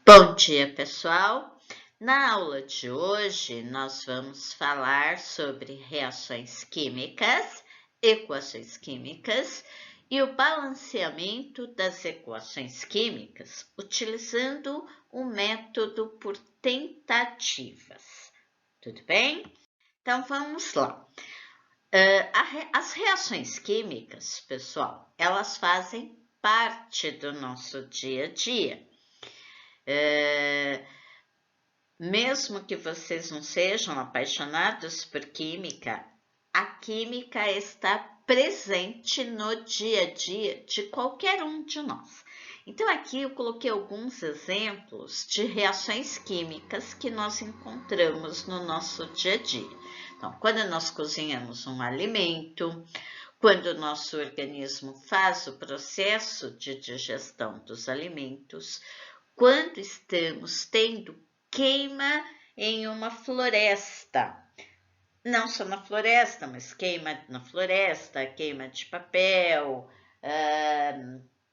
Bom dia, pessoal! Na aula de hoje, nós vamos falar sobre reações químicas, equações químicas e o balanceamento das equações químicas utilizando o método por tentativas. Tudo bem? Então, vamos lá. As reações químicas, pessoal, elas fazem parte do nosso dia a dia. Mesmo que vocês não sejam apaixonados por química, a química está presente no dia a dia de qualquer um de nós. Então, aqui eu coloquei alguns exemplos de reações químicas que nós encontramos no nosso dia a dia. Então, quando nós cozinhamos um alimento, quando o nosso organismo faz o processo de digestão dos alimentos, quando estamos tendo queima em uma floresta. Não só na floresta, mas queima na floresta, queima de papel,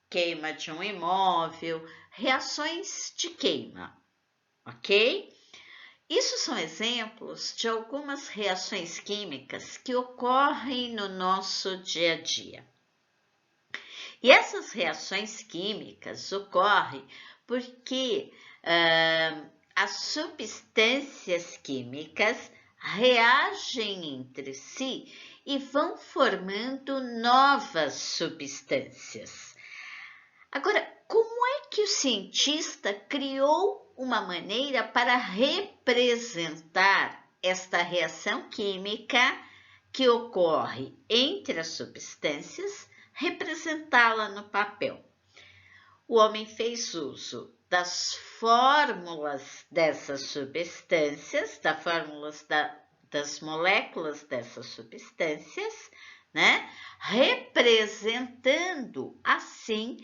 queima de um imóvel, reações de queima, ok? Isso são exemplos de algumas reações químicas que ocorrem no nosso dia a dia. E essas reações químicas ocorrem porque as substâncias químicas reagem entre si e vão formando novas substâncias. Agora, como é que o cientista criou uma maneira para representar esta reação química que ocorre entre as substâncias, representá-la no papel? O homem fez uso das fórmulas dessas substâncias, das moléculas dessas substâncias, né? Representando assim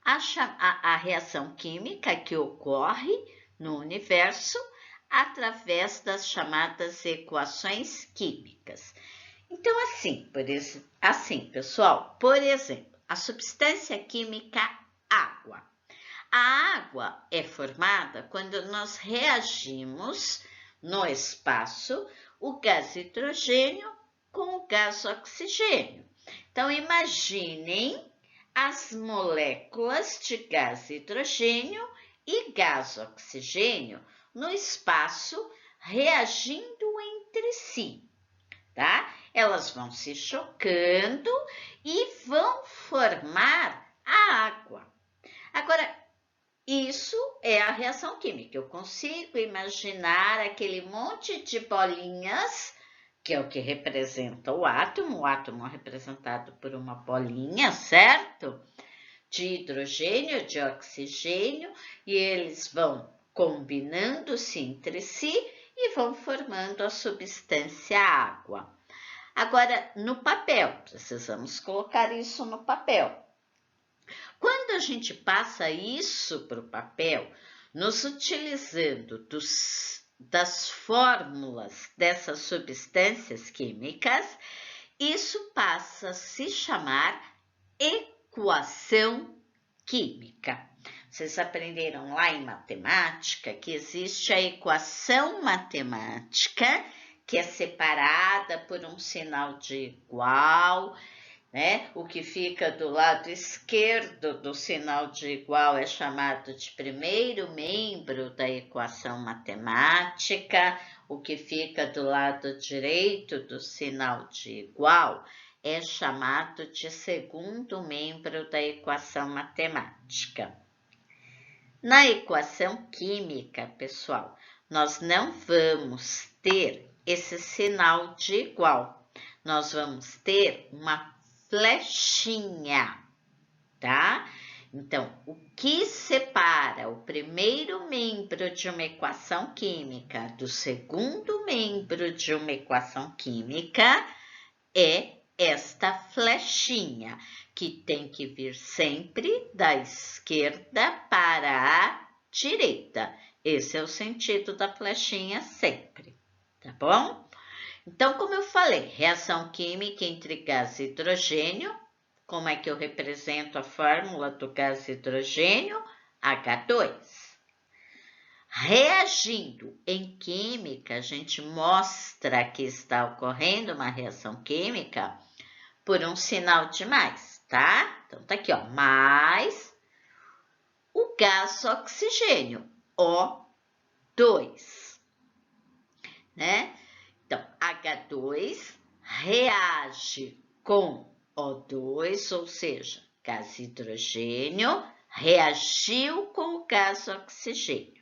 a reação química que ocorre no universo através das chamadas equações químicas. Então, assim, pessoal, por exemplo, a substância química água. A água é formada quando nós reagimos no espaço o gás hidrogênio com o gás oxigênio. Então, imaginem as moléculas de gás hidrogênio e gás oxigênio no espaço reagindo entre si, tá? Elas vão se chocando e vão formar a água. Agora, isso é a reação química. Eu consigo imaginar aquele monte de bolinhas, que é o que representa o átomo é representado por uma bolinha, certo? De hidrogênio, de oxigênio, e eles vão combinando-se entre si e vão formando a substância água. Agora, no papel, precisamos colocar isso no papel. Quando a gente passa isso para o papel, nos utilizando das fórmulas dessas substâncias químicas, isso passa a se chamar equação química. Vocês aprenderam lá em matemática que existe a equação matemática, que é separada por um sinal de igual, né? O que fica do lado esquerdo do sinal de igual é chamado de primeiro membro da equação matemática. O que fica do lado direito do sinal de igual é chamado de segundo membro da equação matemática. Na equação química, pessoal, nós não vamos ter esse sinal de igual. Nós vamos ter uma flechinha, tá? Então, o que separa o primeiro membro de uma equação química do segundo membro de uma equação química é esta flechinha, que tem que vir sempre da esquerda para a direita. Esse é o sentido da flechinha sempre, tá bom? Então, como eu falei, reação química entre gás e hidrogênio. Como é que eu represento a fórmula do gás hidrogênio? H2. reagindo. Em química, a gente mostra que está ocorrendo uma reação química por um sinal de mais, tá? Então, tá aqui, ó, mais o gás oxigênio, O2, né? Então, H2 reage com O2, ou seja, gás hidrogênio reagiu com o gás oxigênio.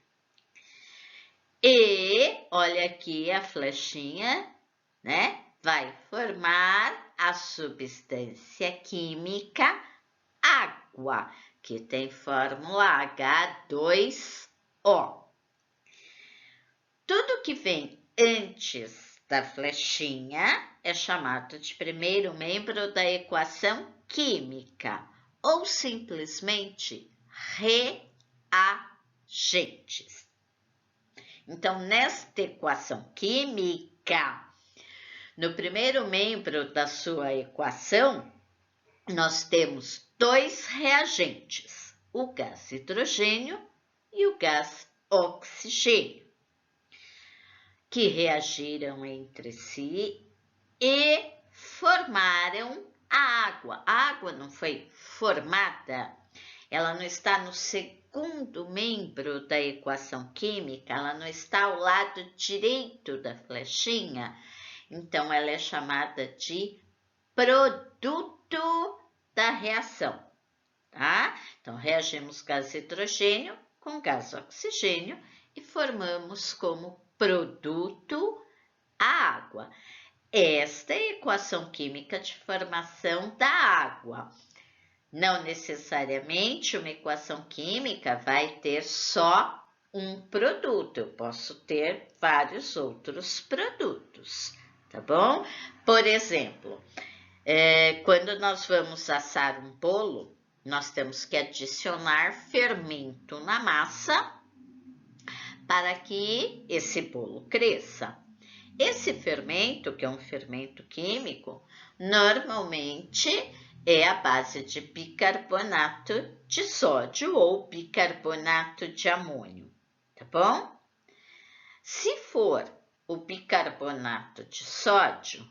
E, olha aqui a flechinha, né? Vai formar a substância química água, que tem fórmula H2O. Tudo que vem antes da flechinha é chamado de primeiro membro da equação química, ou simplesmente reagentes. Então, nesta equação química, no primeiro membro da sua equação, nós temos dois reagentes, o gás hidrogênio e o gás oxigênio, que reagiram entre si e formaram a água. A água não foi formada, ela não está no segundo membro da equação química, ela não está ao lado direito da flechinha, então ela é chamada de produto da reação, tá? Então, reagimos gás hidrogênio com gás oxigênio e formamos como produto a água. Esta é a equação química de formação da água. Não necessariamente uma equação química vai ter só um produto, eu posso ter vários outros produtos, tá bom? Por exemplo, quando nós vamos assar um bolo, nós temos que adicionar fermento na massa para que esse bolo cresça. Esse fermento, que é um fermento químico, normalmente é a base de bicarbonato de sódio ou bicarbonato de amônio, tá bom? Se for o bicarbonato de sódio,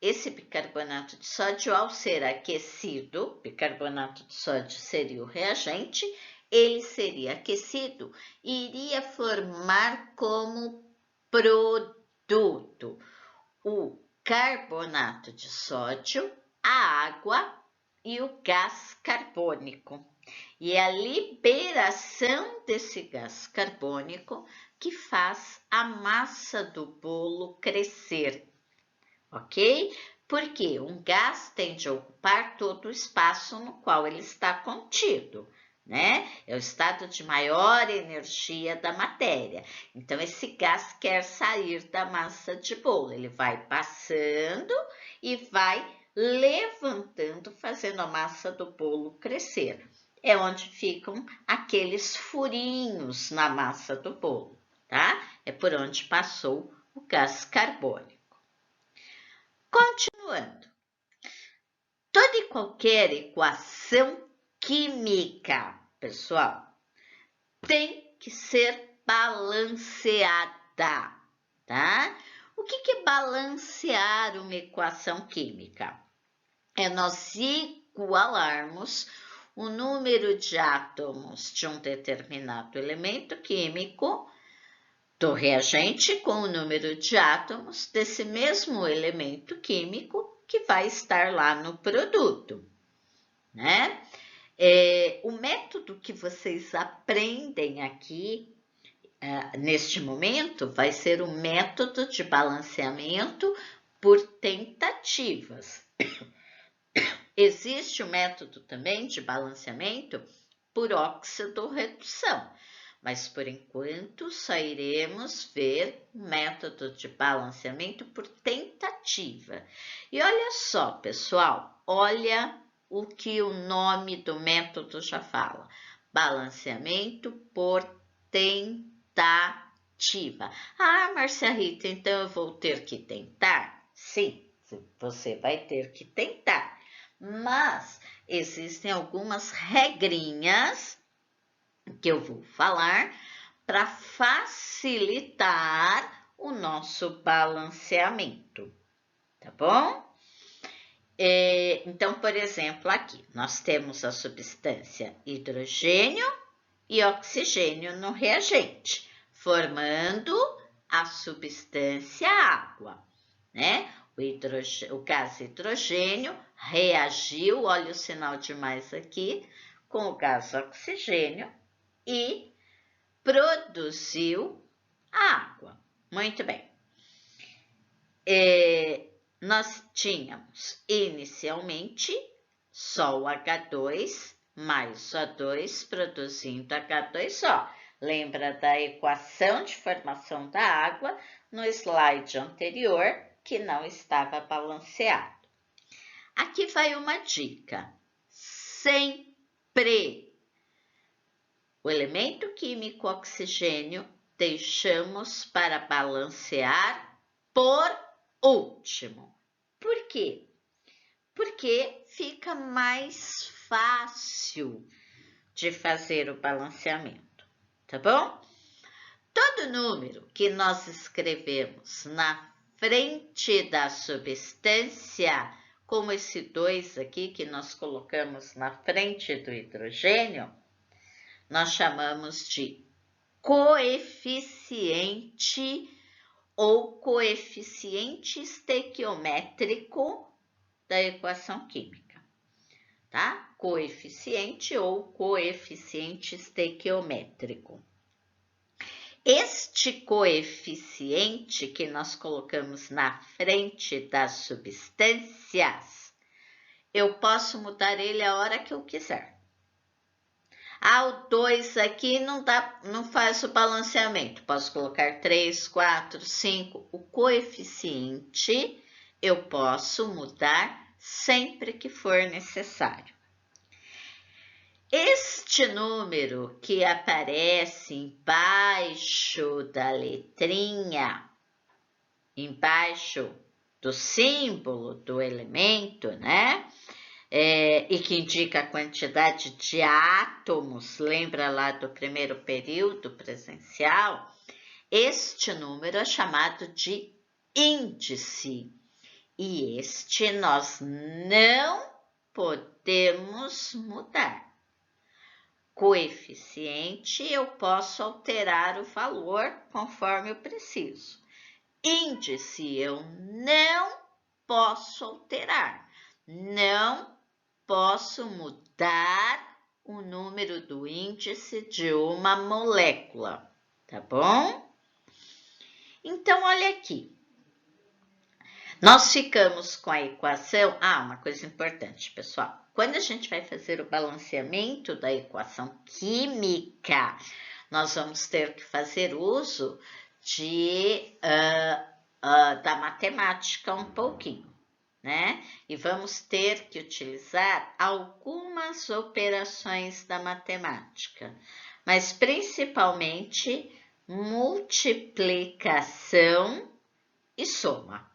esse bicarbonato de sódio, ao ser aquecido, bicarbonato de sódio seria o reagente, ele seria aquecido e iria formar como produto o carbonato de sódio, a água e o gás carbônico. E é a liberação desse gás carbônico que faz a massa do bolo crescer, ok? Porque um gás tende a ocupar todo o espaço no qual ele está contido, né? É o estado de maior energia da matéria. Então, esse gás quer sair da massa de bolo. Ele vai passando e vai levantando, fazendo a massa do bolo crescer. É onde ficam aqueles furinhos na massa do bolo, tá? É por onde passou o gás carbônico. Continuando. Toda e qualquer equação química, pessoal, tem que ser balanceada, tá? O que é balancear uma equação química? É nós igualarmos o número de átomos de um determinado elemento químico do reagente com o número de átomos desse mesmo elemento químico que vai estar lá no produto, né? O método que vocês aprendem aqui, neste momento, vai ser o método de balanceamento por tentativas. Existe o método também de balanceamento por oxidorredução, mas por enquanto só iremos ver o método de balanceamento por tentativa. E olha só, pessoal, olha o que o nome do método já fala. Balanceamento por tentativa. Ah, Márcia Rita, então eu vou ter que tentar? Sim, você vai ter que tentar. Mas existem algumas regrinhas, que eu vou falar para facilitar o nosso balanceamento, tá bom? Então, por exemplo, aqui nós temos a substância hidrogênio e oxigênio no reagente, formando a substância água, né? O gás hidrogênio reagiu, olha o sinal de mais aqui, com o gás oxigênio e produziu água. Muito bem. Nós tínhamos inicialmente só o H2 mais O2 produzindo H2O. Lembra da equação de formação da água no slide anterior, que não estava balanceado. Aqui vai uma dica. Sempre o elemento químico oxigênio deixamos para balancear por último. Por quê? Porque fica mais fácil de fazer o balanceamento, tá bom? Todo número que nós escrevemos na frente da substância, como esse 2 aqui que nós colocamos na frente do hidrogênio, nós chamamos de coeficiente ou coeficiente estequiométrico da equação química, tá? Coeficiente ou coeficiente estequiométrico. Este coeficiente que nós colocamos na frente das substâncias, eu posso mudar ele a hora que eu quiser. O 2 aqui não faz o balanceamento. Posso colocar 3, 4, 5. O coeficiente eu posso mudar sempre que for necessário. Este número que aparece embaixo da letrinha, embaixo do símbolo do elemento, né? E que indica a quantidade de átomos, lembra lá do primeiro período presencial? Este número é chamado de índice. E este nós não podemos mudar. Coeficiente, eu posso alterar o valor conforme eu preciso. Índice, eu não posso alterar. Não posso mudar o número do índice de uma molécula, tá bom? Então, olha aqui. Nós ficamos com a equação... uma coisa importante, pessoal. Quando a gente vai fazer o balanceamento da equação química, nós vamos ter que fazer uso da matemática um pouquinho, né? E vamos ter que utilizar algumas operações da matemática, mas principalmente multiplicação e soma.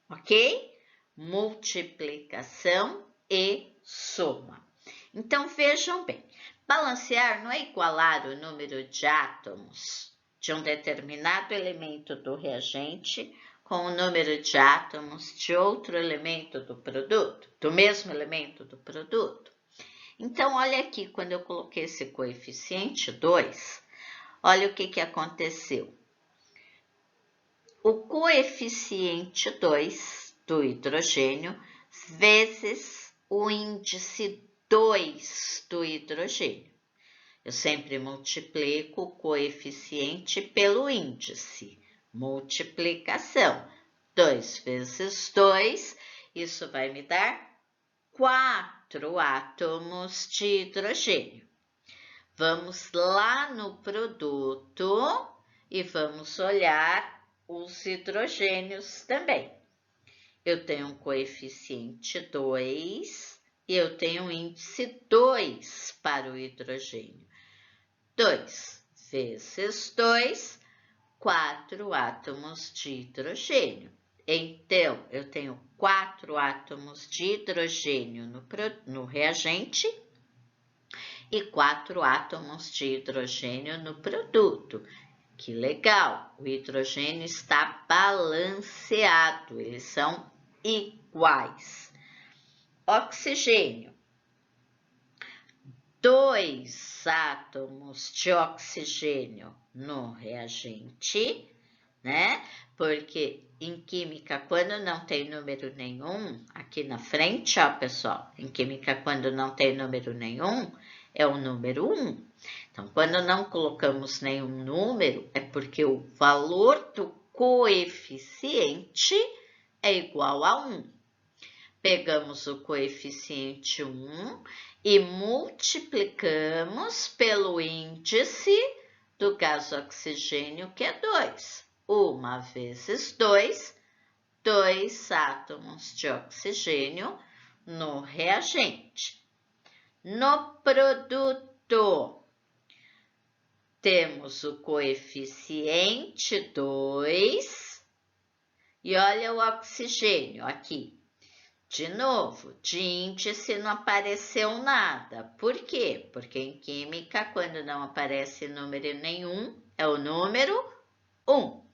Ok? Multiplicação e soma. Então, vejam bem, balancear não é igualar o número de átomos de um determinado elemento do reagente com o número de átomos de outro elemento do produto, do mesmo elemento do produto. Então, olha aqui, quando eu coloquei esse coeficiente 2, olha o que aconteceu. O coeficiente 2 do hidrogênio vezes o índice 2 do hidrogênio. Eu sempre multiplico o coeficiente pelo índice. Multiplicação. 2 vezes 2, isso vai me dar 4 átomos de hidrogênio. Vamos lá no produto e vamos olhar os hidrogênios também. Eu tenho um coeficiente 2 e eu tenho um índice 2 para o hidrogênio. 2 vezes 2, 4 átomos de hidrogênio. Então, eu tenho 4 átomos de hidrogênio no reagente e 4 átomos de hidrogênio no produto. Que legal! O hidrogênio está balanceado, eles são iguais. Oxigênio. 2 átomos de oxigênio no reagente, né? Porque em química, quando não tem número nenhum, aqui na frente, ó, pessoal, em química, quando não tem número nenhum, é o número 1. Então, quando não colocamos nenhum número, é porque o valor do coeficiente é igual a 1. Pegamos o coeficiente 1 e multiplicamos pelo índice do gás oxigênio, que é 2. 1 vezes 2, 2 átomos de oxigênio no reagente. No produto, temos o coeficiente 2 e olha o oxigênio aqui. De novo, de índice não apareceu nada. Por quê? Porque em química, quando não aparece número nenhum, é o número 1.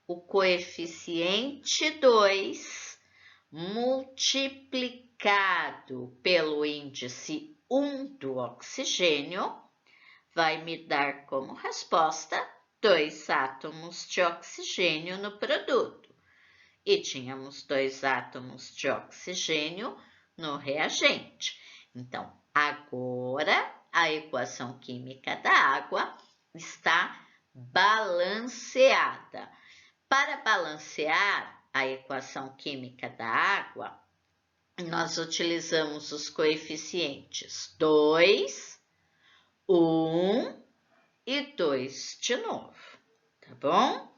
O coeficiente 2 multiplicado pelo índice 1 do oxigênio vai me dar como resposta 2 átomos de oxigênio no produto. E tínhamos 2 átomos de oxigênio no reagente. Então, agora a equação química da água está balanceada. Para balancear a equação química da água, nós utilizamos os coeficientes 2, 1 e 2 de novo, tá bom?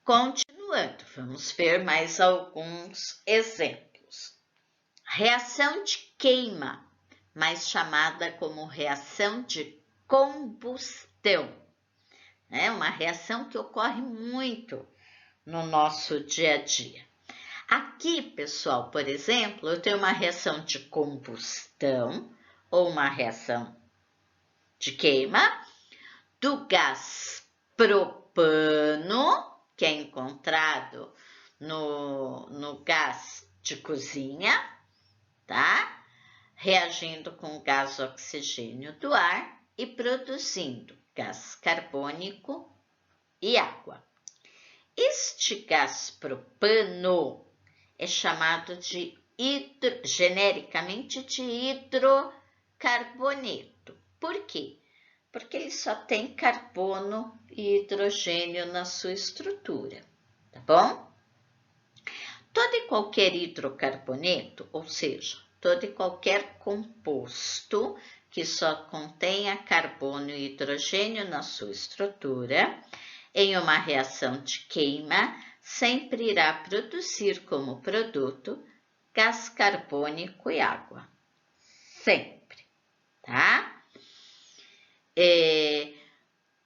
Continuando, vamos ver mais alguns exemplos. Reação de queima, mais chamada como reação de combustão. É uma reação que ocorre muito no nosso dia a dia. Aqui, pessoal, por exemplo, eu tenho uma reação de combustão ou uma reação de queima do gás propano, que é encontrado no gás de cozinha, tá? Reagindo com o gás oxigênio do ar e produzindo gás carbônico e água. Este gás propano é chamado genericamente de hidrocarboneto. Por quê? Porque ele só tem carbono e hidrogênio na sua estrutura, tá bom? Todo e qualquer hidrocarboneto, ou seja, todo e qualquer composto que só contenha carbono e hidrogênio na sua estrutura, em uma reação de queima, sempre irá produzir como produto gás carbônico e água. Sempre, tá?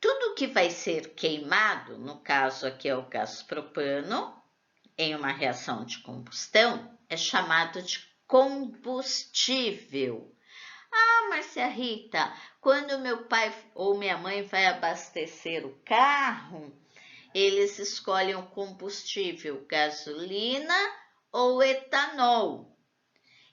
Tudo que vai ser queimado, no caso aqui é o gás propano, em uma reação de combustão, é chamado de combustível. Ah, Márcia Rita, quando meu pai ou minha mãe vai abastecer o carro, eles escolhem o combustível gasolina ou etanol.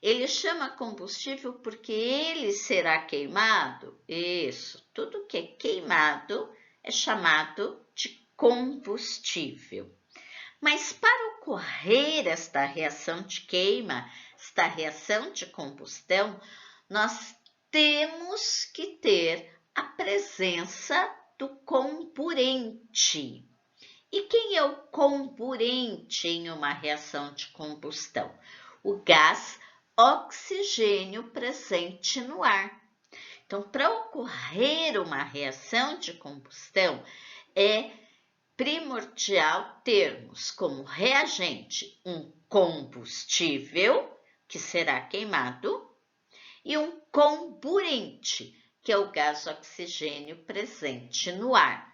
Ele chama combustível porque ele será queimado? Isso, tudo que é queimado é chamado de combustível. Mas para ocorrer esta reação de queima, esta reação de combustão, nós temos que ter a presença do comburente. E quem é o comburente em uma reação de combustão? O gás oxigênio presente no ar. Então, para ocorrer uma reação de combustão, é primordial termos como reagente um combustível, que será queimado, e um comburente, que é o gás oxigênio presente no ar.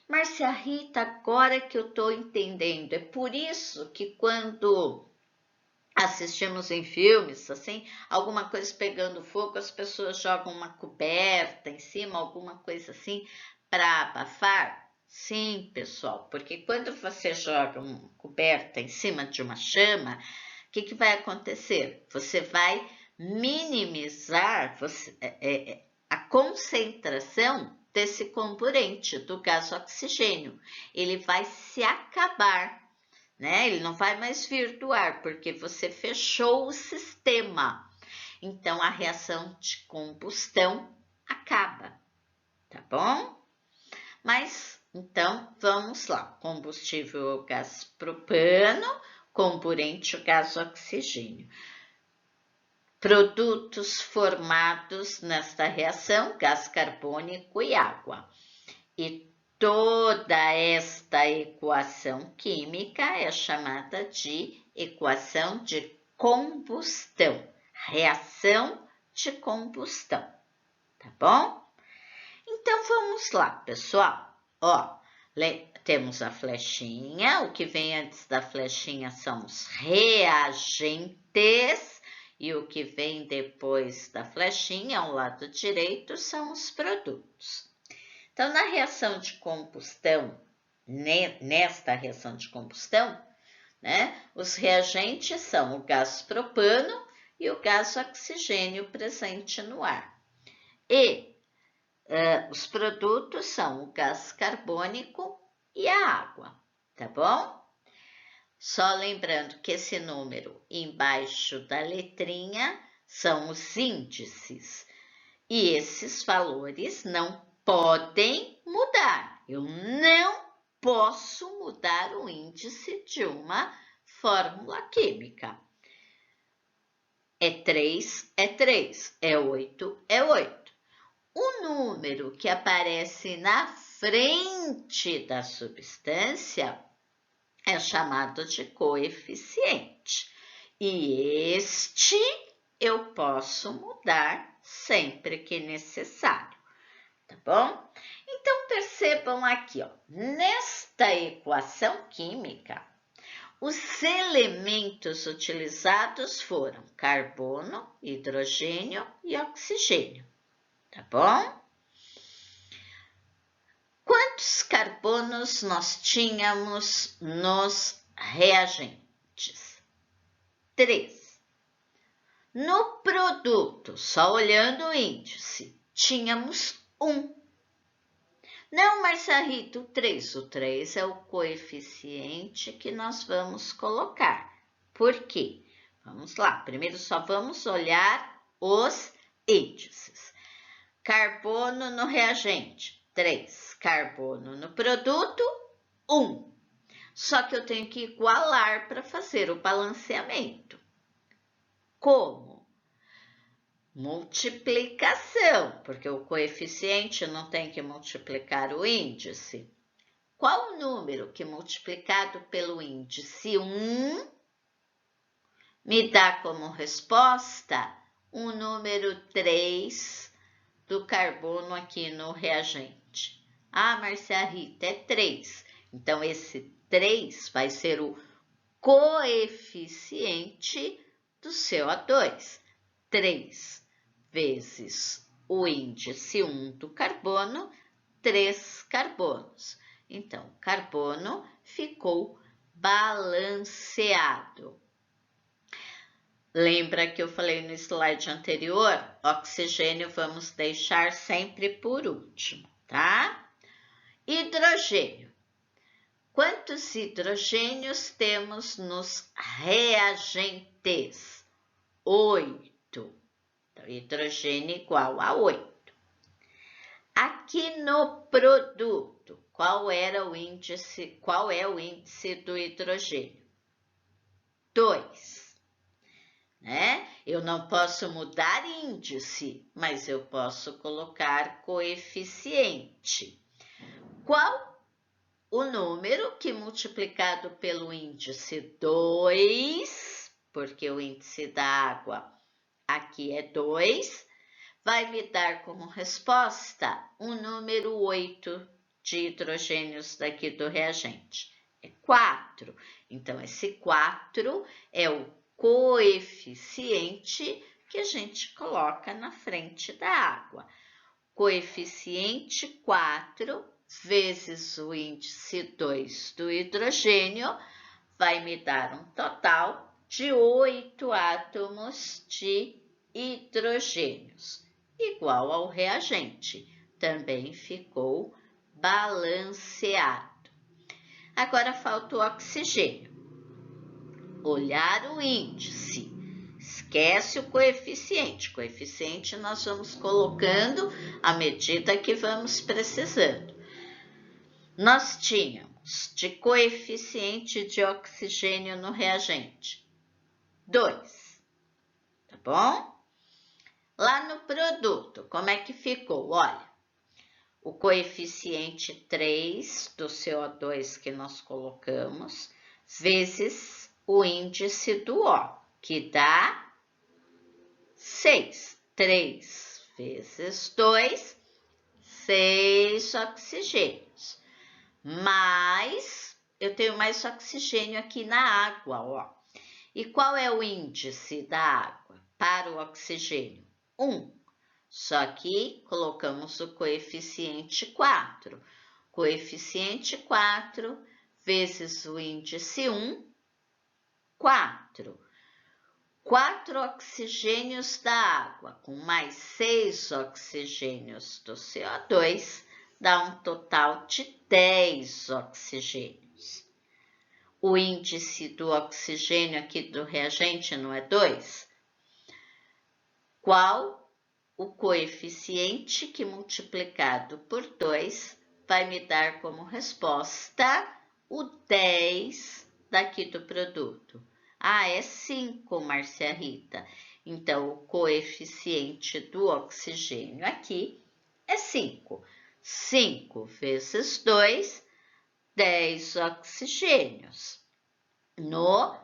Márcia Rita, agora que eu estou entendendo, é por isso que quando assistimos em filmes, assim, alguma coisa pegando fogo, as pessoas jogam uma coberta em cima, alguma coisa assim, para abafar? Sim, pessoal, porque quando você joga uma coberta em cima de uma chama, o que vai acontecer? Você vai minimizar a concentração desse componente, do gás oxigênio. Ele vai se acabar, né? Ele não vai mais vir do ar, porque você fechou o sistema. Então, a reação de combustão acaba, tá bom? Mas, então, vamos lá. Combustível o gás propano, comburente o gás oxigênio. Produtos formados nesta reação, gás carbônico e água. E toda esta equação química é chamada de equação de combustão, reação de combustão, tá bom? Então, vamos lá, pessoal. Ó, temos a flechinha, o que vem antes da flechinha são os reagentes, e o que vem depois da flechinha, ao lado direito, são os produtos. Então, na reação de combustão, nesta reação de combustão, né, os reagentes são o gás propano e o gás oxigênio presente no ar. E os produtos são o gás carbônico e a água, tá bom? Só lembrando que esse número embaixo da letrinha são os índices. E esses valores não podem mudar. Eu não posso mudar o índice de uma fórmula química. É 3, é 3. É 8, é 8. O número que aparece na frente da substância é chamado de coeficiente. E este eu posso mudar sempre que necessário, tá bom? Então, percebam aqui, ó, nesta equação química, os elementos utilizados foram carbono, hidrogênio e oxigênio, tá bom? Quantos carbonos nós tínhamos nos reagentes? 3. No produto, só olhando o índice, tínhamos 1. Não, Marcia Rita, o 3. O 3 é o coeficiente que nós vamos colocar. Por quê? Vamos lá. Primeiro só vamos olhar os índices. Carbono no reagente, 3. Carbono no produto, 1. Só que eu tenho que igualar para fazer o balanceamento. Como? Multiplicação, porque o coeficiente não tem que multiplicar o índice. Qual o número que multiplicado pelo índice 1 me dá como resposta o número 3 do carbono aqui no reagente? Ah, Marcia Rita, é 3. Então, esse 3 vai ser o coeficiente do CO2. 3 vezes o índice 1 do carbono, 3 carbonos. Então, o carbono ficou balanceado. Lembra que eu falei no slide anterior? Oxigênio vamos deixar sempre por último, tá? Hidrogênio. Quantos hidrogênios temos nos reagentes? 8. Então, hidrogênio igual a 8. Aqui no produto, qual é o índice do hidrogênio? 2. Né? Eu não posso mudar índice, mas eu posso colocar coeficiente. Qual o número que multiplicado pelo índice 2, porque o índice da água aqui é 2, vai me dar como resposta o número 8 de hidrogênios daqui do reagente? É 4. Então, esse 4 é o coeficiente que a gente coloca na frente da água. Coeficiente 4 vezes o índice 2 do hidrogênio vai me dar um total de 8 átomos de hidrogênios, igual ao reagente. Também ficou balanceado. Agora falta o oxigênio. Olhar o índice. Esquece o coeficiente. Coeficiente nós vamos colocando à medida que vamos precisando. Nós tínhamos de coeficiente de oxigênio no reagente 2, tá bom? Lá no produto, como é que ficou? Olha, o coeficiente 3 do CO2 que nós colocamos, vezes o índice do O, que dá 6. 3 vezes 2, 6 oxigênios. Mas eu tenho mais oxigênio aqui na água, ó. E qual é o índice da água para o oxigênio? 1. Só que colocamos o coeficiente 4. Coeficiente 4 vezes o índice 1, 4. 4 oxigênios da água com mais 6 oxigênios do CO2 dá um total de 10 oxigênios. O índice do oxigênio aqui do reagente não é 2? Qual o coeficiente que multiplicado por 2 vai me dar como resposta o 10 daqui do produto? Ah, é 5, Márcia Rita. Então, o coeficiente do oxigênio aqui é 5. 5 vezes 2, 10 oxigênios. No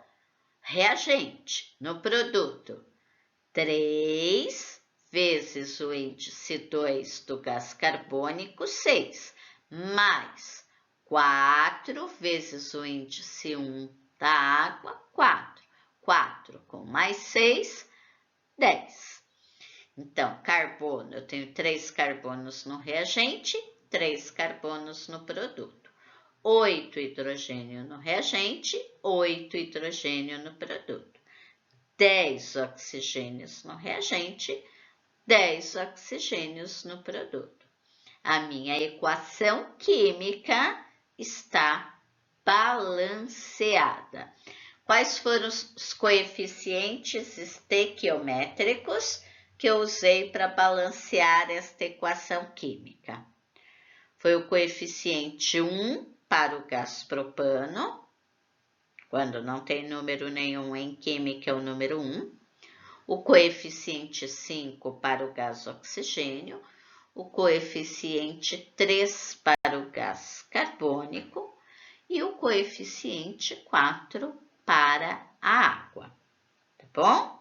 reagente, no produto, 3 vezes o índice 2 do gás carbônico, 6, mais 4 vezes o índice 1 da água, 4. 4 com mais 6, 10. Então, carbono, eu tenho 3 carbonos no reagente, 3 carbonos no produto. 8 hidrogênio no reagente, 8 hidrogênio no produto. 10 oxigênios no reagente, 10 oxigênios no produto. A minha equação química está balanceada. Quais foram os coeficientes estequiométricos que eu usei para balancear esta equação química? Foi o coeficiente 1 para o gás propano, quando não tem número nenhum em química é o número 1. O coeficiente 5 para o gás oxigênio, o coeficiente 3 para o gás carbônico e o coeficiente 4 para a água, tá bom?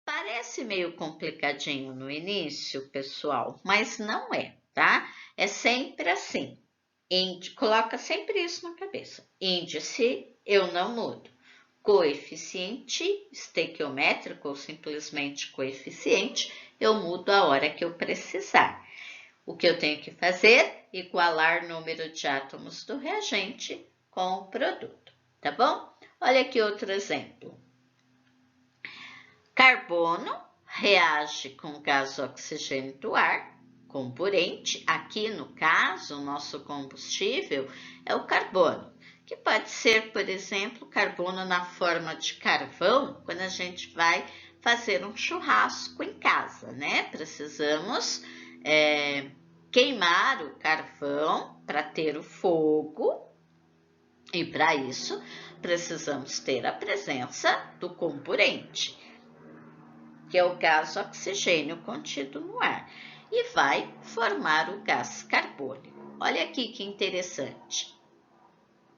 Parece meio complicadinho no início, pessoal, mas não é, tá? É sempre assim. Coloca sempre isso na cabeça. Índice, eu não mudo. Coeficiente estequiométrico ou simplesmente coeficiente, eu mudo a hora que eu precisar. O que eu tenho que fazer? Igualar número de átomos do reagente com o produto, tá bom? Olha aqui outro exemplo. Carbono reage com gás oxigênio do ar, comburente. Aqui, no caso, o nosso combustível é o carbono, que pode ser, por exemplo, carbono na forma de carvão, quando a gente vai fazer um churrasco em casa, né? Precisamos queimar o carvão para ter o fogo, e para isso precisamos ter a presença do comburente, que é o gás oxigênio contido no ar, e vai formar o gás carbônico. Olha aqui que interessante.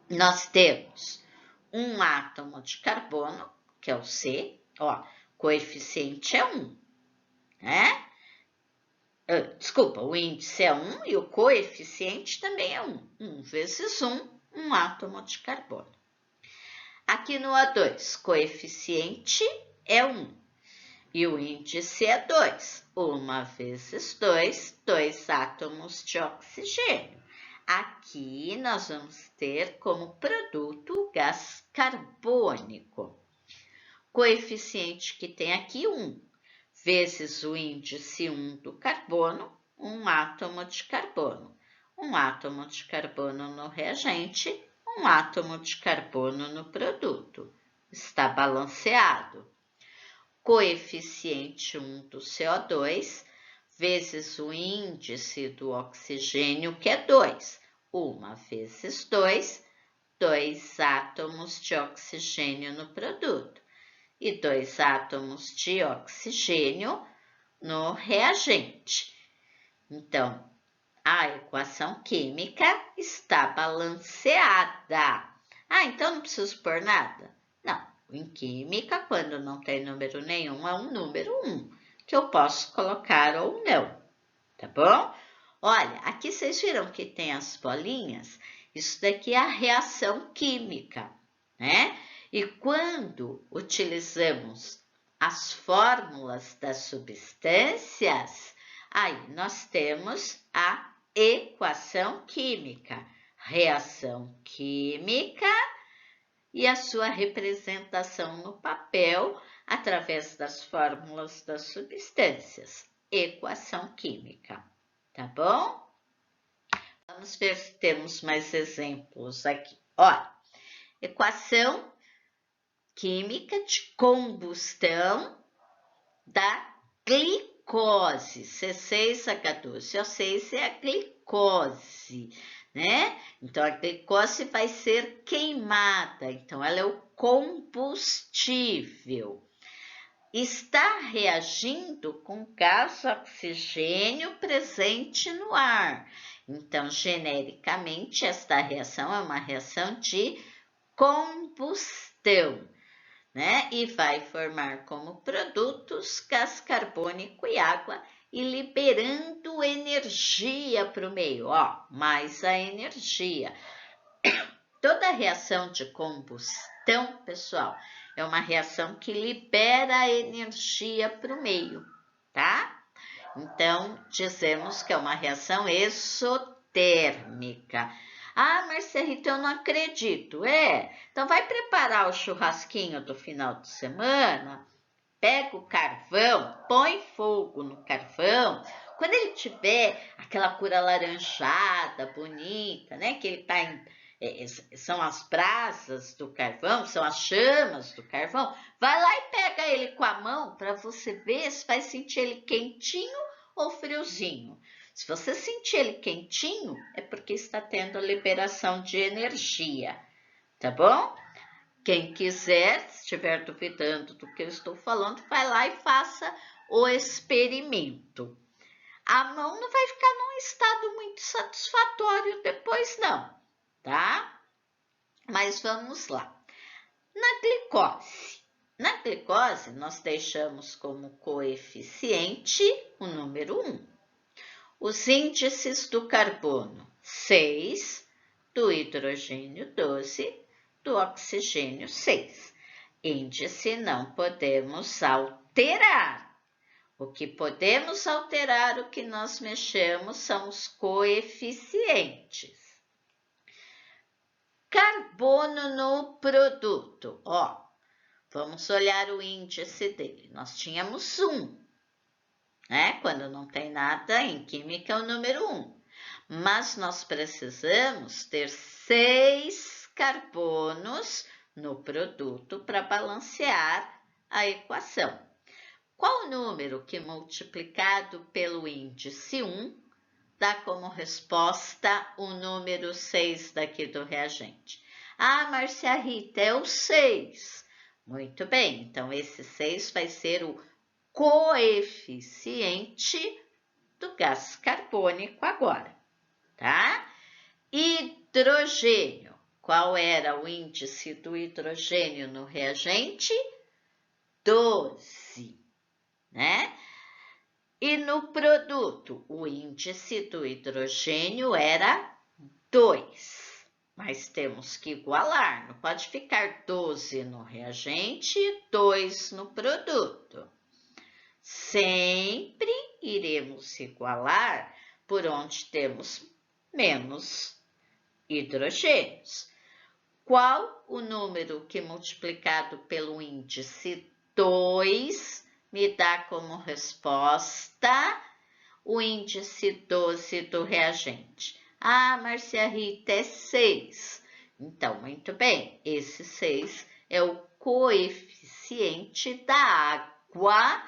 Nós temos um átomo de carbono, que é o C, ó, coeficiente é 1, né? Desculpa, o índice é 1 e o coeficiente também é 1. 1 vezes 1, um átomo de carbono. Aqui no O2, coeficiente é 1 e o índice é 2. 1 vezes 2, 2 átomos de oxigênio. Aqui nós vamos ter como produto o gás carbônico. Coeficiente que tem aqui 1, vezes o índice 1 do carbono, 1 átomo de carbono. 1 átomo de carbono no reagente, 1 átomo de carbono no produto. Está balanceado. Coeficiente 1 do CO2, vezes o índice do oxigênio, que é 2. 1 vezes 2, 2 átomos de oxigênio no produto e 2 átomos de oxigênio no reagente. Então, a equação química está balanceada. Então não preciso pôr nada? Não. Em química, quando não tem número nenhum, é um número 1, que eu posso colocar ou não, tá bom? Olha, aqui vocês viram que tem as bolinhas? Isso daqui é a reação química, né? E quando utilizamos as fórmulas das substâncias, aí nós temos a equação química, reação química e a sua representação no papel através das fórmulas das substâncias, equação química, tá bom? Vamos ver se temos mais exemplos aqui. Olha, equação química de combustão da glicose, C6H12. O6 é a glicose, né? Então, a glicose vai ser queimada, então ela é o combustível. Está reagindo com gás oxigênio presente no ar. Então, genericamente, esta reação é uma reação de combustão, né? E vai formar como produtos gás carbônico e água e liberando energia para o meio, ó, mais a energia. Toda reação de combustão, pessoal, é uma reação que libera energia para o meio, tá? Então, dizemos que é uma reação exotérmica. Marcia Rita, eu não acredito. Então vai preparar o churrasquinho do final de semana, pega o carvão, põe fogo no carvão. Quando ele tiver aquela cor alaranjada, bonita, né? Que ele tá são as brasas do carvão, são as chamas do carvão. Vai lá e pega ele com a mão para você ver se vai sentir ele quentinho ou friozinho. Se você sentir ele quentinho, é porque está tendo liberação de energia, tá bom? Quem quiser, se estiver duvidando do que eu estou falando, vai lá e faça o experimento. A mão não vai ficar num estado muito satisfatório depois, não, tá? Mas vamos lá. Na glicose, nós deixamos como coeficiente o número 1. Os índices do carbono, 6, do hidrogênio, 12, do oxigênio, 6. Índice não podemos alterar. O que podemos alterar, o que nós mexemos, são os coeficientes. Carbono no produto. Vamos olhar o índice dele. Nós tínhamos 1. Né? Quando não tem nada, em química é o número 1. Mas nós precisamos ter 6 carbonos no produto para balancear a equação. Qual o número que multiplicado pelo índice 1 dá como resposta o número 6 daqui do reagente? Marcia Rita, é o 6. Muito bem, então esse 6 vai ser o coeficiente do gás carbônico agora, tá? Hidrogênio. Qual era o índice do hidrogênio no reagente? 12, né? E no produto, o índice do hidrogênio era 2. mas temos que igualar. Não pode ficar 12 no reagente e 2 no produto. Sempre iremos igualar por onde temos menos hidrogênios. Qual o número que multiplicado pelo índice 2 me dá como resposta o índice 12 do reagente? Ah, Marcia Rita, é 6. Então, muito bem, esse 6 é o coeficiente da água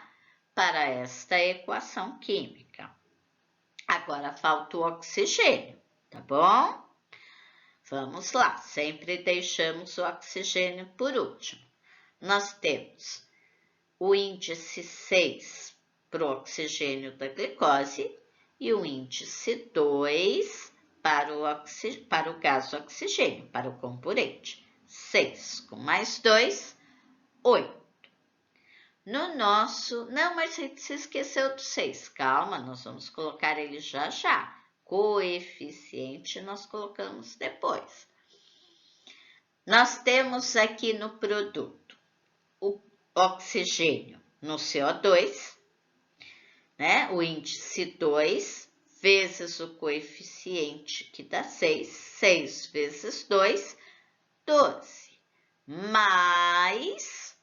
para esta equação química. Agora falta o oxigênio, tá bom? Vamos lá, sempre deixamos o oxigênio por último. Nós temos o índice 6 para o oxigênio da glicose e o índice 2 para o gás oxigênio, para o comburente. 6 com mais 2, 8. No nosso... Não, mas se esqueceu do 6. Calma, nós vamos colocar ele já já. Coeficiente nós colocamos depois. Nós temos aqui no produto o oxigênio no CO2, né? O índice 2 vezes o coeficiente que dá 6. 6 vezes 2, 12. Mais,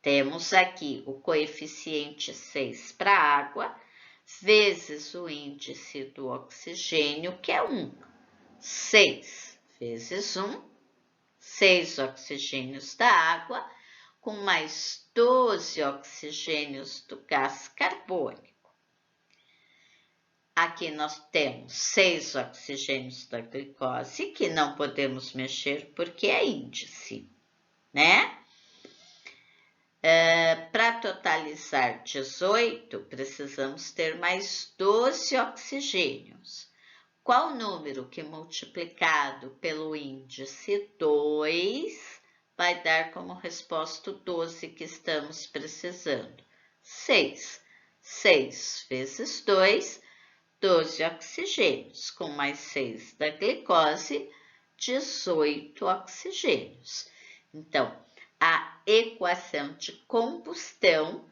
temos aqui o coeficiente 6 para a água, vezes o índice do oxigênio, que é 1. 6 vezes 1, 6 oxigênios da água, com mais 12 oxigênios do gás carbônico. Aqui nós temos 6 oxigênios da glicose, que não podemos mexer porque é índice, né? Para totalizar 18, precisamos ter mais 12 oxigênios. Qual número que multiplicado pelo índice 2 vai dar como resposta o 12 que estamos precisando? 6. 6 vezes 2, 12 oxigênios, com mais 6 da glicose, 18 oxigênios. Então, a equação de combustão,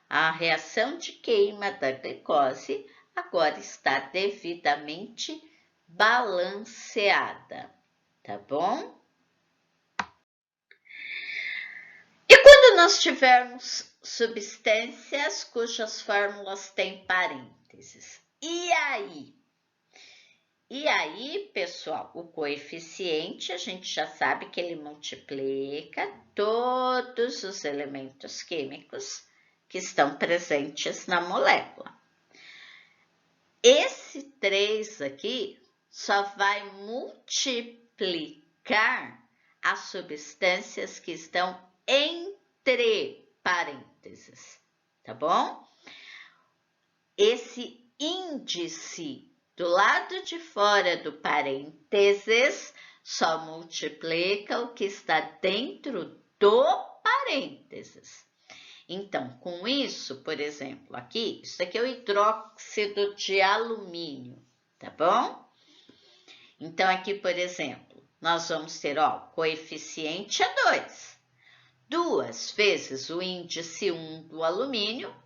a reação de queima da glicose, agora está devidamente balanceada, tá bom? E quando nós tivermos substâncias cujas fórmulas têm parênteses? E aí? E aí, pessoal, o coeficiente, a gente já sabe que ele multiplica todos os elementos químicos que estão presentes na molécula. Esse 3 aqui só vai multiplicar as substâncias que estão entre parênteses, tá bom? Esse índice do lado de fora do parênteses só multiplica o que está dentro do parênteses. Então, com isso, por exemplo, aqui, isso aqui é o hidróxido de alumínio, tá bom? Então, aqui, por exemplo, nós vamos ter, ó, coeficiente é 2. 2 vezes o índice 1 do alumínio,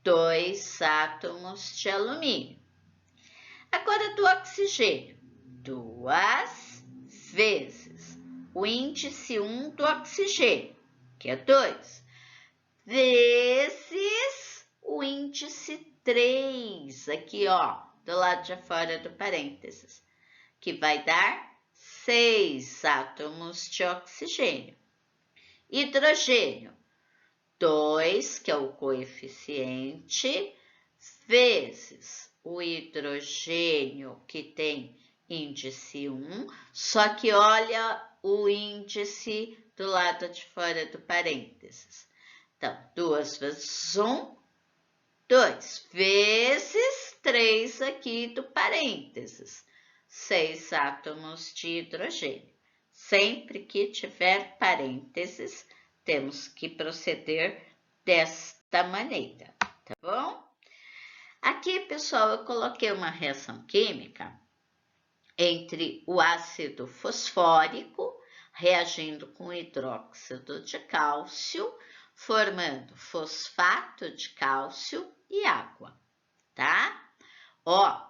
2 átomos de alumínio. Agora, do oxigênio, 2 vezes o índice 1 do oxigênio, que é 2, vezes o índice 3, aqui, ó, do lado de fora do parênteses, que vai dar 6 átomos de oxigênio. Hidrogênio, 2, que é o coeficiente, vezes o hidrogênio que tem índice 1, só que olha o índice do lado de fora do parênteses. Então, 2 vezes 1, 2, vezes 3 aqui do parênteses, 6 átomos de hidrogênio. Sempre que tiver parênteses, temos que proceder desta maneira, tá bom? Aqui, pessoal, eu coloquei uma reação química entre o ácido fosfórico, reagindo com hidróxido de cálcio, formando fosfato de cálcio e água, tá? Ó,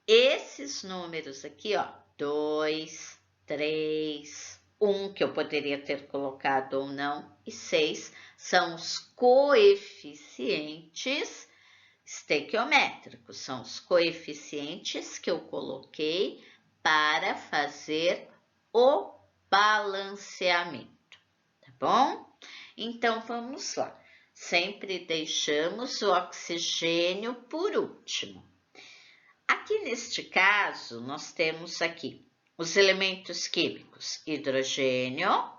esses números aqui, ó, 2, 3, 1, que eu poderia ter colocado ou não, e 6, são os coeficientes estequiométricos, são os coeficientes que eu coloquei para fazer o balanceamento, tá bom? Então, vamos lá. Sempre deixamos o oxigênio por último. Aqui neste caso, nós temos aqui os elementos químicos: hidrogênio,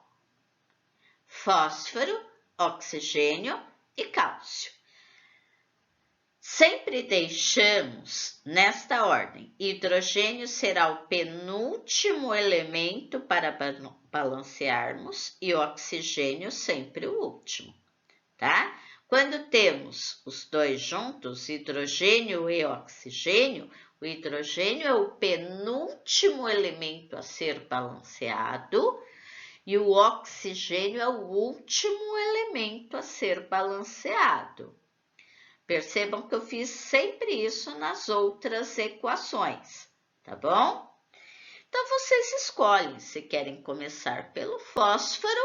fósforo, oxigênio e cálcio. Sempre deixamos nesta ordem. Hidrogênio será o penúltimo elemento para balancearmos e o oxigênio sempre o último, tá? Quando temos os dois juntos, hidrogênio e oxigênio, o hidrogênio é o penúltimo elemento a ser balanceado e o oxigênio é o último elemento a ser balanceado. Percebam que eu fiz sempre isso nas outras equações, tá bom? Então, vocês escolhem se querem começar pelo fósforo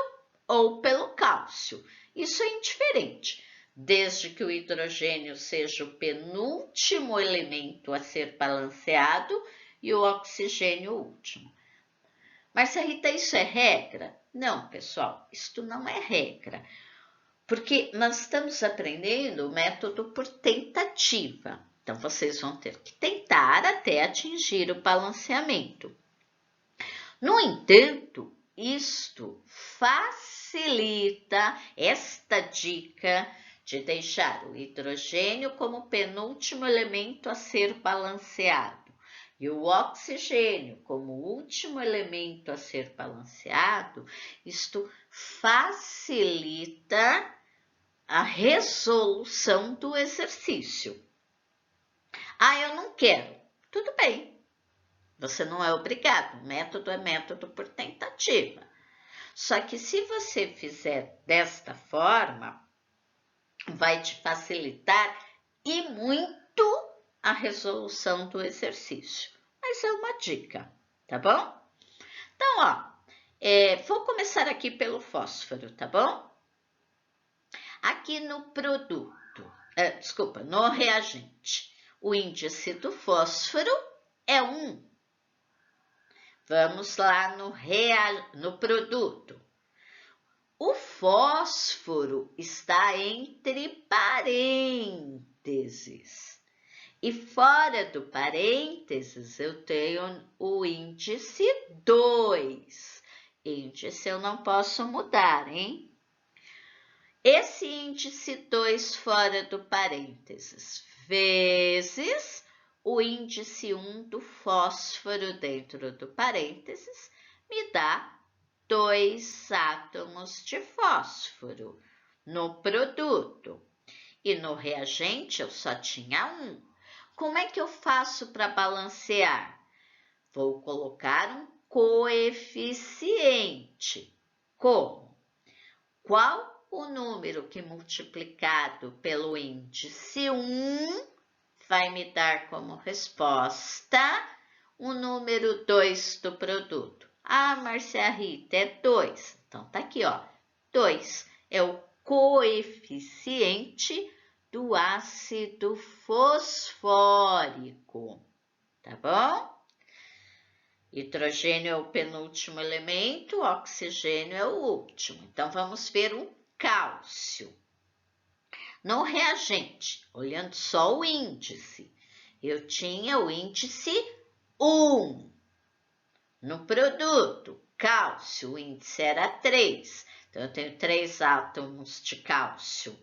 ou pelo cálcio. Isso é indiferente, desde que o hidrogênio seja o penúltimo elemento a ser balanceado e o oxigênio o último. Mas, Rita, isso é regra? Não, pessoal, isto não é regra. Porque nós estamos aprendendo o método por tentativa. Então, vocês vão ter que tentar até atingir o balanceamento. No entanto, isto facilita esta dica de deixar o hidrogênio como penúltimo elemento a ser balanceado e o oxigênio como último elemento a ser balanceado. Isto facilita a resolução do exercício. Ah, eu não quero. Tudo bem. Você não é obrigado. O método é método por tentativa. Só que se você fizer desta forma, vai te facilitar e muito a resolução do exercício. Mas é uma dica, tá bom? Então, ó, vou começar aqui pelo fósforo, tá bom? Aqui no produto, no reagente, o índice do fósforo é 1. Vamos lá no produto. O fósforo está entre parênteses. E fora do parênteses, eu tenho o índice 2. Índice eu não posso mudar, hein? Esse índice 2 fora do parênteses, vezes o índice 1 do fósforo dentro do parênteses, me dá 2 átomos de fósforo no produto. E no reagente eu só tinha 1. Como é que eu faço para balancear? Vou colocar um coeficiente. Como? Qual o número que multiplicado pelo índice 1 vai me dar como resposta o número 2 do produto? Ah, Márcia Rita, é 2. Então, tá aqui, ó. 2 é o coeficiente do ácido fosfórico, tá bom? Hidrogênio é o penúltimo elemento, oxigênio é o último. Então, vamos ver o cálcio. No reagente, olhando só o índice, eu tinha o índice 1. No produto, cálcio, o índice era 3. Então, eu tenho 3 átomos de cálcio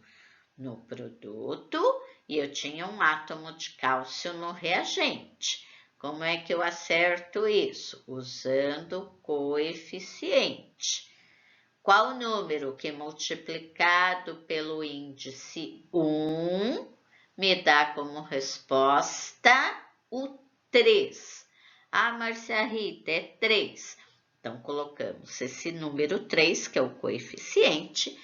no produto e eu tinha um átomo de cálcio no reagente. Como é que eu acerto isso? Usando o coeficiente. Qual número que multiplicado pelo índice 1 me dá como resposta o 3? Ah, Márcia Rita, é 3. Então, colocamos esse número 3, que é o coeficiente,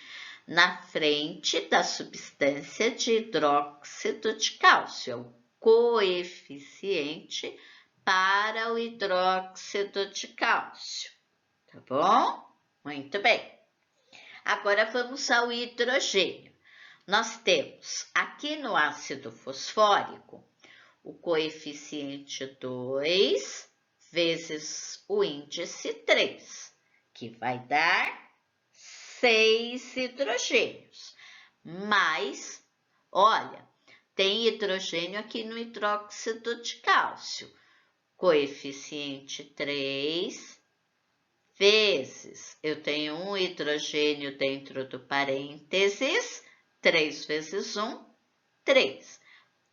na frente da substância de hidróxido de cálcio. É o coeficiente para o hidróxido de cálcio. Tá bom? Muito bem. Agora vamos ao hidrogênio. Nós temos aqui no ácido fosfórico o coeficiente 2 vezes o índice 3, que vai dar 6 hidrogênios. Mas, olha, tem hidrogênio aqui no hidróxido de cálcio. Coeficiente 3 vezes, eu tenho um hidrogênio dentro do parênteses, 3 vezes 1, 3.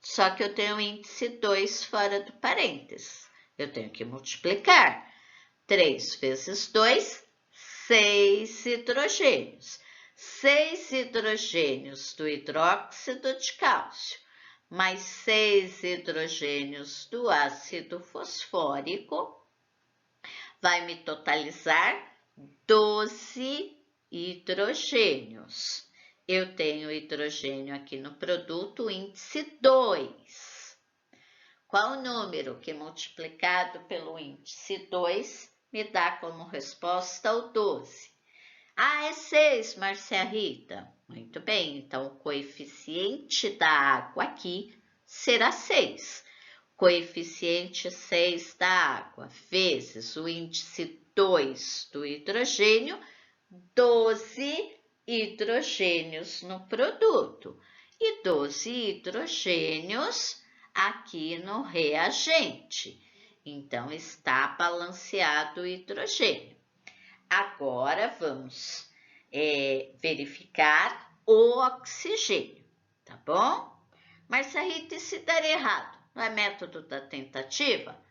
Só que eu tenho o índice 2 fora do parênteses. Eu tenho que multiplicar. 3 vezes 2, 6 hidrogênios. 6 hidrogênios do hidróxido de cálcio, mais 6 hidrogênios do ácido fosfórico, vai me totalizar 12 hidrogênios. Eu tenho hidrogênio aqui no produto, índice 2. Qual o número que multiplicado pelo índice 2 me dá como resposta o 12? Ah, é 6, Márcia Rita. Muito bem, então o coeficiente da água aqui será 6. Coeficiente 6 da água vezes o índice 2 do hidrogênio, 12 hidrogênios no produto e 12 hidrogênios aqui no reagente. Então, está balanceado o hidrogênio. Agora, vamos verificar o oxigênio, tá bom? Márcia Rita, e se der errado? Não é método da tentativa?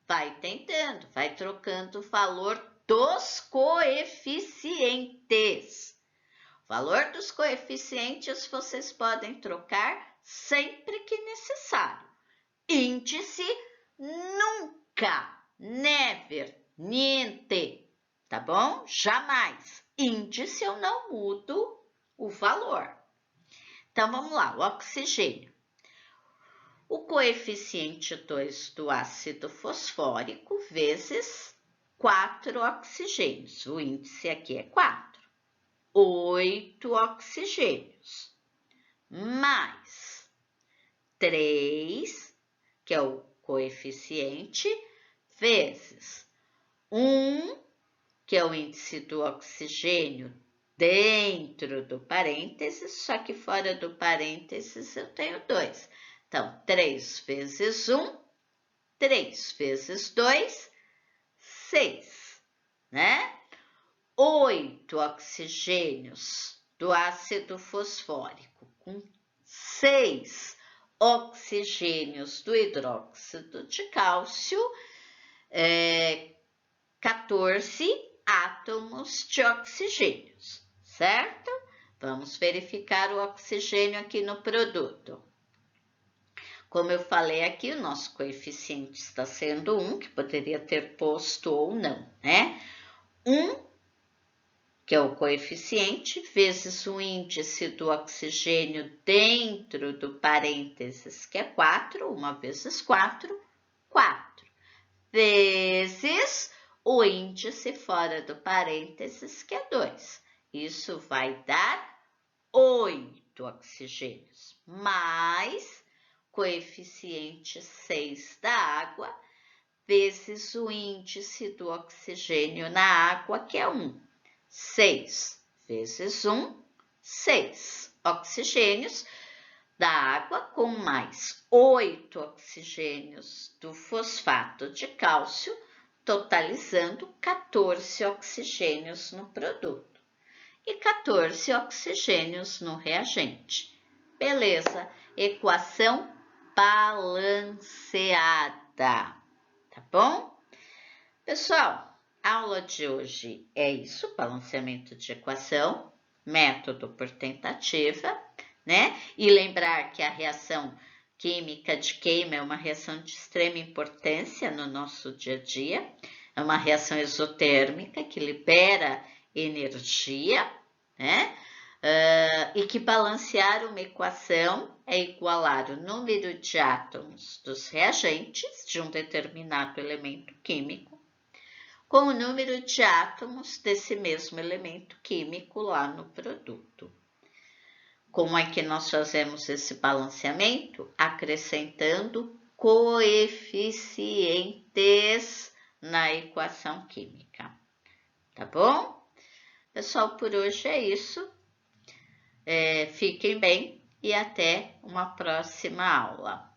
Vai tentando, vai trocando o valor dos coeficientes. O valor dos coeficientes vocês podem trocar sempre que necessário. Índice, nunca, never, niente, tá bom? Jamais. Índice eu não mudo o valor. Então, vamos lá, o oxigênio. O coeficiente 2 do ácido fosfórico vezes 4 oxigênios. O índice aqui é 4. 8 oxigênios. Mais 3, que é o coeficiente, vezes 1, que é o índice do oxigênio dentro do parênteses, só que fora do parênteses eu tenho 2. Então, 3 vezes 1, 3 vezes 2, 6, né? 8 oxigênios do ácido fosfórico com 6 oxigênios do hidróxido de cálcio, 14 átomos de oxigênios, certo? Vamos verificar o oxigênio aqui no produto. Como eu falei aqui, o nosso coeficiente está sendo 1, que poderia ter posto ou não, né? 1, que é o coeficiente, vezes o índice do oxigênio dentro do parênteses, que é 4, 1 vezes 4, 4, vezes o índice fora do parênteses, que é 2. Isso vai dar 8 oxigênios, mais coeficiente 6 da água, vezes o índice do oxigênio na água, que é 1. 6 vezes 1, 6 oxigênios da água, com mais 8 oxigênios do fosfato de cálcio, totalizando 14 oxigênios no produto e 14 oxigênios no reagente. Beleza, equação balanceada, tá bom? Pessoal, a aula de hoje é isso, balanceamento de equação, método por tentativa, né? E lembrar que a reação química de queima é uma reação de extrema importância no nosso dia a dia. É uma reação exotérmica que libera energia, né? E que balancear uma equação é igualar o número de átomos dos reagentes de um determinado elemento químico com o número de átomos desse mesmo elemento químico lá no produto. Como é que nós fazemos esse balanceamento? Acrescentando coeficientes na equação química. Tá bom? Pessoal, por hoje é isso. Fiquem bem e até uma próxima aula.